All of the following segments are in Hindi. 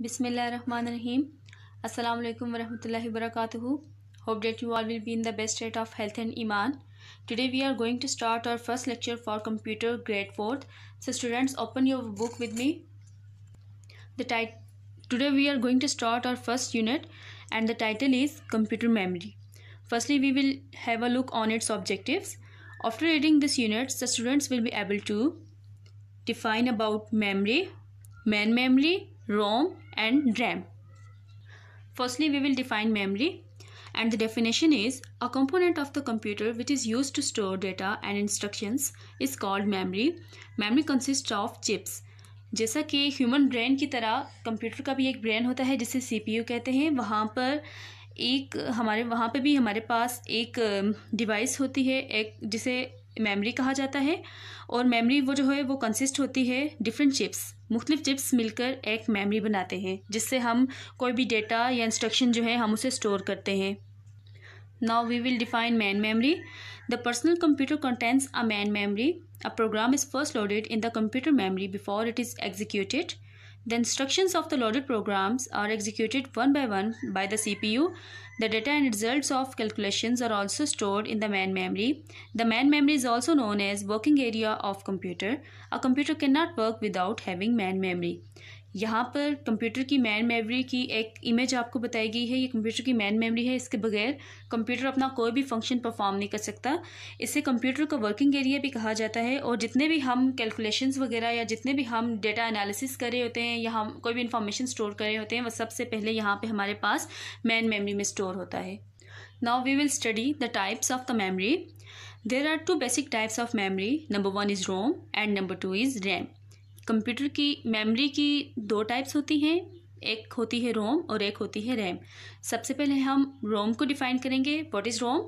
Bismillahirrahmanirrahim. Assalamu alaikum warahmatullahi wabarakatuh. Hope that you all will be in the best state of health and iman. Today we are going to start our first lecture for computer grade 4th. So students, open your book with me. Today we are going to start our first unit and the title is computer memory. Firstly, we will have a look on its objectives. After reading this unit, the students will be able to define about memory, main memory, ROM and RAM. Firstly, we will define memory, and the definition is a component of the computer which is used to store data and instructions is called memory. Memory consists of chips. जैसा कि ह्यूमन ब्रेन की तरह कंप्यूटर का भी एक ब्रेन होता है जिसे CPU कहते हैं, वहाँ पे भी हमारे पास एक डिवाइस होती है, एक जिसे मेमोरी कहा जाता है। और मेमोरी वो जो है वो कंसिस्ट होती है डिफरेंट चिप्स, मुख्तलिफ चिप्स मिलकर एक मेमोरी बनाते हैं जिससे हम कोई भी डेटा या इंस्ट्रक्शन जो है हम उसे स्टोर करते हैं। Now we will define main memory. The personal computer contains a main memory. A program is first loaded in the computer memory before it is executed. The instructions of the loaded programs are executed one by the CPU. The data and results of calculations are also stored in the main memory. The main memory is also known as working area of computer. A computer cannot work without having main memory. यहाँ पर कंप्यूटर की मैन मेमोरी की एक इमेज आपको बताई गई है। ये कंप्यूटर की मैन मेमोरी है। इसके बगैर कंप्यूटर अपना कोई भी फंक्शन परफॉर्म नहीं कर सकता। इसे कंप्यूटर का वर्किंग एरिया भी कहा जाता है। और जितने भी हम कैलकुलेशंस वगैरह या जितने भी हम डेटा एनालिसिस कर रहे होते हैं या हम कोई भी इंफॉर्मेशन स्टोर कर रहे होते हैं, वह सबसे पहले यहाँ पर हमारे पास मैन मेमोरी में स्टोर होता है। Now we will study the types of the memory. There are two basic types of memory. Number 1 is ROM and number 2 is RAM. Computer की मेमोरी की दो टाइप्स होती हैं, एक होती है रोम और एक होती है रैम. सबसे पहले हम रोम को डिफाइन करेंगे. What is ROM?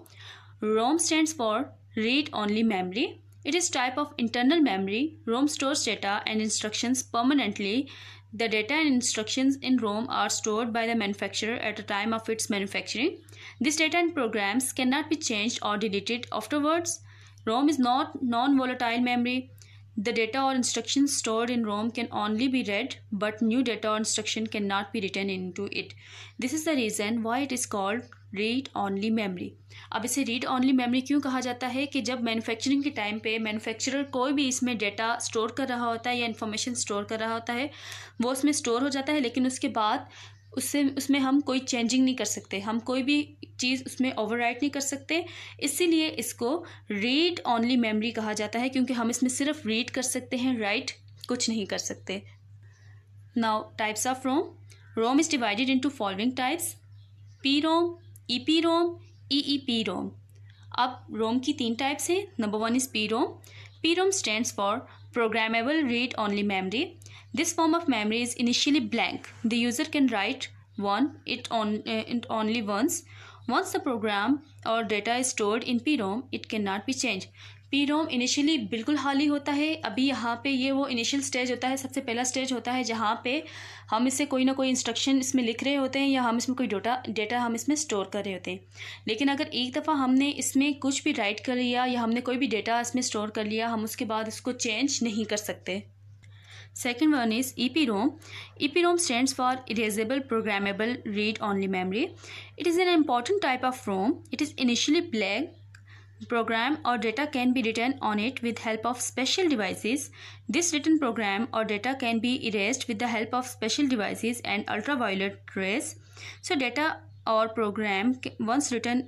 ROM stands for read only memory. It is type of internal memory. ROM stores data and instructions permanently. The data and instructions in ROM are stored by the manufacturer at the time of its manufacturing. This data and programs cannot be changed or deleted afterwards. ROM is not non-volatile memory. The data or instructions stored in ROM can only be read, but new data or instruction cannot be written into it. This is the reason why it is called read-only memory. अब इसे read-only memory क्यों कहा जाता है कि जब मैन्युफैक्चरिंग के टाइम पे मैन्युफैक्चरर कोई भी इसमें डेटा स्टोर कर रहा होता है या इन्फॉर्मेशन स्टोर कर रहा होता है, वो उसमें स्टोर हो जाता है, लेकिन उसके बाद उसमें हम कोई चेंजिंग नहीं कर सकते, हम कोई भी चीज़ उसमें ओवरराइट नहीं कर सकते. इसीलिए इसको रीड ओनली मेमोरी कहा जाता है, क्योंकि हम इसमें सिर्फ रीड कर सकते हैं, राइट कुछ नहीं कर सकते. Now types of ROM. ROM is divided into following types: P ROM, E P ROM, E P ROM. अब रोम की 3 टाइप्स हैं. Number 1 is P ROM. P ROM stands for programmable read only memory. This form of memory is initially blank. The user can write it only once. Once the program or data is stored in PROM, it cannot be changed. PROM initially बिल्कुल खाली होता है. अभी यहाँ पे ये वो इनिशियल स्टेज होता है, सबसे पहला स्टेज होता है जहाँ पे हम इससे कोई ना कोई इंस्ट्रक्शन इसमें लिख रहे होते हैं या हम इसमें कोई डेटा हम इसमें स्टोर कर रहे होते हैं. लेकिन अगर एक दफ़ा हमने इसमें कुछ भी राइट कर लिया या हमने कोई भी डेटा इसमें स्टोर कर लिया, हम उसके बाद इसको चेंज नहीं कर सकते. Second one is EPROM. EPROM stands for Erasable Programmable Read-Only Memory. It is an important type of ROM. It is initially blank. Program or data can be written on it with help of special devices. This written program or data can be erased with the help of special devices and ultraviolet rays. So data or program once written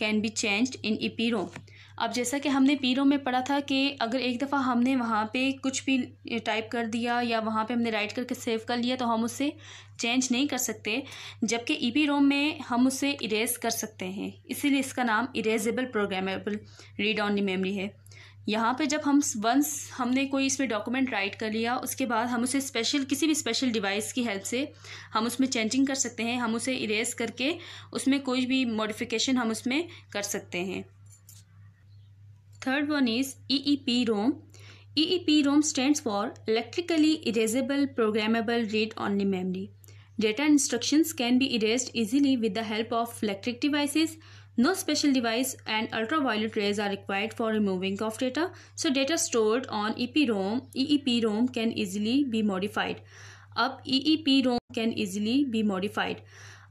can be changed in EPROM. अब जैसा कि हमने पीरोम में पढ़ा था कि अगर एक दफ़ा हमने वहाँ पे कुछ भी टाइप कर दिया या वहाँ पे हमने राइट करके सेव कर लिया तो हम उससे चेंज नहीं कर सकते, जबकि ईपीरोम में हम उसे इरेज कर सकते हैं. इसीलिए इसका नाम erasable programmable read only memory है. यहाँ पे जब हमने कोई इसमें डॉक्यूमेंट राइट कर लिया, उसके बाद हम उसे किसी भी स्पेशल डिवाइस की हेल्प से हम उसमें चेंजिंग कर सकते हैं. हम उसे इरेज करके उसमें कोई भी मॉडिफिकेशन हम उसमें कर सकते हैं. Third one is EEPROM. EEPROM stands for Electrically Erasable Programmable Read-Only Memory. Data instructions can be erased easily with the help of electric devices. No special device and ultraviolet rays are required for removing of data. So data stored on EEPROM can easily be modified. अब EEPROM can easily be modified.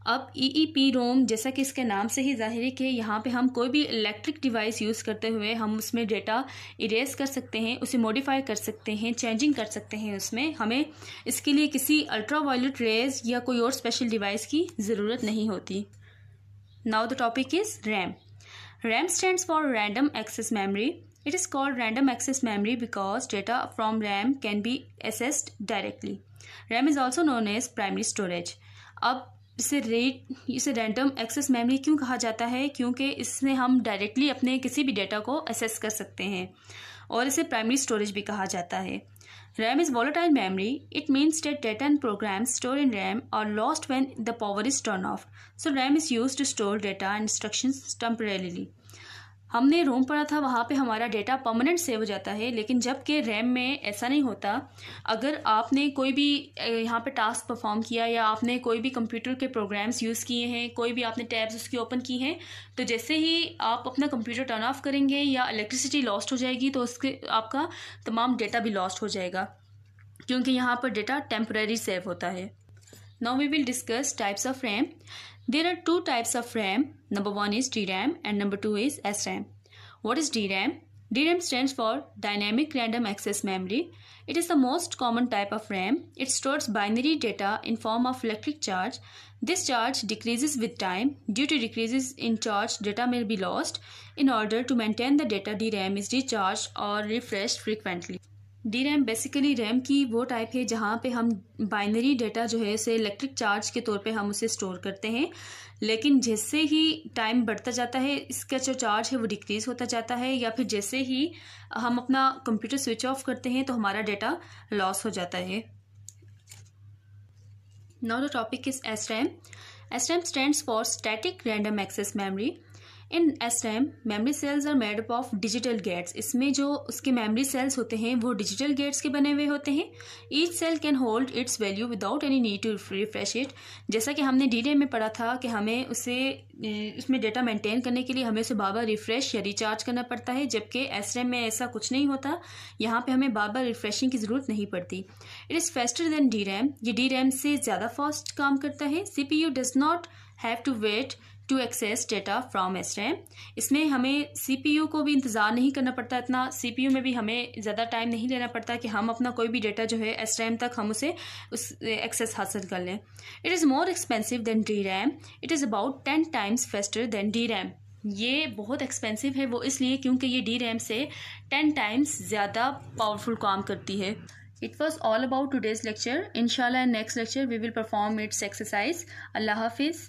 अब EEPROM जैसा कि इसके नाम से ही जाहिर है कि यहाँ पे हम कोई भी इलेक्ट्रिक डिवाइस यूज़ करते हुए हम उसमें डेटा इरेज कर सकते हैं, उसे मॉडिफाई कर सकते हैं, चेंजिंग कर सकते हैं। उसमें हमें इसके लिए किसी अल्ट्रावायलेट रेज या कोई और स्पेशल डिवाइस की ज़रूरत नहीं होती। Now the topic is RAM. RAM stands for Random Access Memory. It is called Random Access Memory because data from RAM can be accessed directly. RAM is also known as Primary Storage. अब इसे रैंडम एक्सेस मेमोरी क्यों कहा जाता है? क्योंकि इसमें हम डायरेक्टली अपने किसी भी डेटा को एक्सेस कर सकते हैं और इसे प्राइमरी स्टोरेज भी कहा जाता है। RAM is volatile memory. It means that data and programs stored in RAM are lost when the power is turned off. So RAM is used to store data and instructions temporarily. हमने रोम पढ़ा था, वहाँ पे हमारा डेटा परमानेंट सेव हो जाता है, लेकिन जबकि रैम में ऐसा नहीं होता। अगर आपने कोई भी यहाँ पे टास्क परफॉर्म किया या आपने कोई भी कंप्यूटर के प्रोग्राम्स यूज़ किए हैं, कोई भी आपने टैब्स उसकी ओपन की हैं, तो जैसे ही आप अपना कंप्यूटर टर्न ऑफ करेंगे या इलेक्ट्रिसिटी लॉस्ट हो जाएगी तो उसके आपका तमाम डेटा भी लॉस्ट हो जाएगा, क्योंकि यहाँ पर डेटा टेम्परेरी सेव होता है। Now we will discuss types of RAM. There are two types of RAM. Number one is DRAM and number two is SRAM. What is DRAM? DRAM stands for Dynamic Random Access Memory. It is the most common type of RAM. It stores binary data in form of electric charge. This charge decreases with time. Due to decreases in charge, data may be lost. In order to maintain the data, DRAM is recharged or refreshed frequently. DRAM basically RAM की वो टाइप है जहाँ पे हम बाइनरी डेटा जो है उसे इलेक्ट्रिक चार्ज के तौर पे हम उसे स्टोर करते हैं, लेकिन जैसे ही टाइम बढ़ता जाता है इसका जो चार्ज है वो डिक्रीज़ होता जाता है, या फिर जैसे ही हम अपना कंप्यूटर स्विच ऑफ करते हैं तो हमारा डेटा लॉस हो जाता है। Now the topic is SRAM. SRAM stands for static random access memory. In SRAM memory cells are made up of digital gates. इसमें जो उसके मेमोरी सेल्स होते हैं वो डिजिटल गेट्स के बने हुए होते हैं. Each cell can hold its value without any need to refresh it. जैसा कि हमने DRAM में पढ़ा था कि हमें उसमें डेटा मेंटेन करने के लिए हमें उसे बार बार रिफ्रेश या रिचार्ज करना पड़ता है, जबकि SRAM में ऐसा कुछ नहीं होता. यहाँ पे हमें बार बार रिफ्रेशिंग की ज़रूरत नहीं पड़ती. It is faster than DRAM. ये DRAM से ज़्यादा फास्ट काम करता है. CPU does not have to wait to access data from SRAM. इसमें हमें CPU को भी इंतज़ार नहीं करना पड़ता इतना. CPU में भी हमें ज़्यादा टाइम नहीं लेना पड़ता कि हम अपना कोई भी डेटा जो है SRAM तक हम उसे एक्सेस हासिल कर लें. It is more expensive than DRAM. It is about 10 times faster than DRAM. ये बहुत एक्सपेंसिव है वो इसलिए क्योंकि ये DRAM से 10 times ज़्यादा पावरफुल काम करती है. It was all about today's lecture. Inshallah in next lecture we will perform its exercise. Allah Hafiz.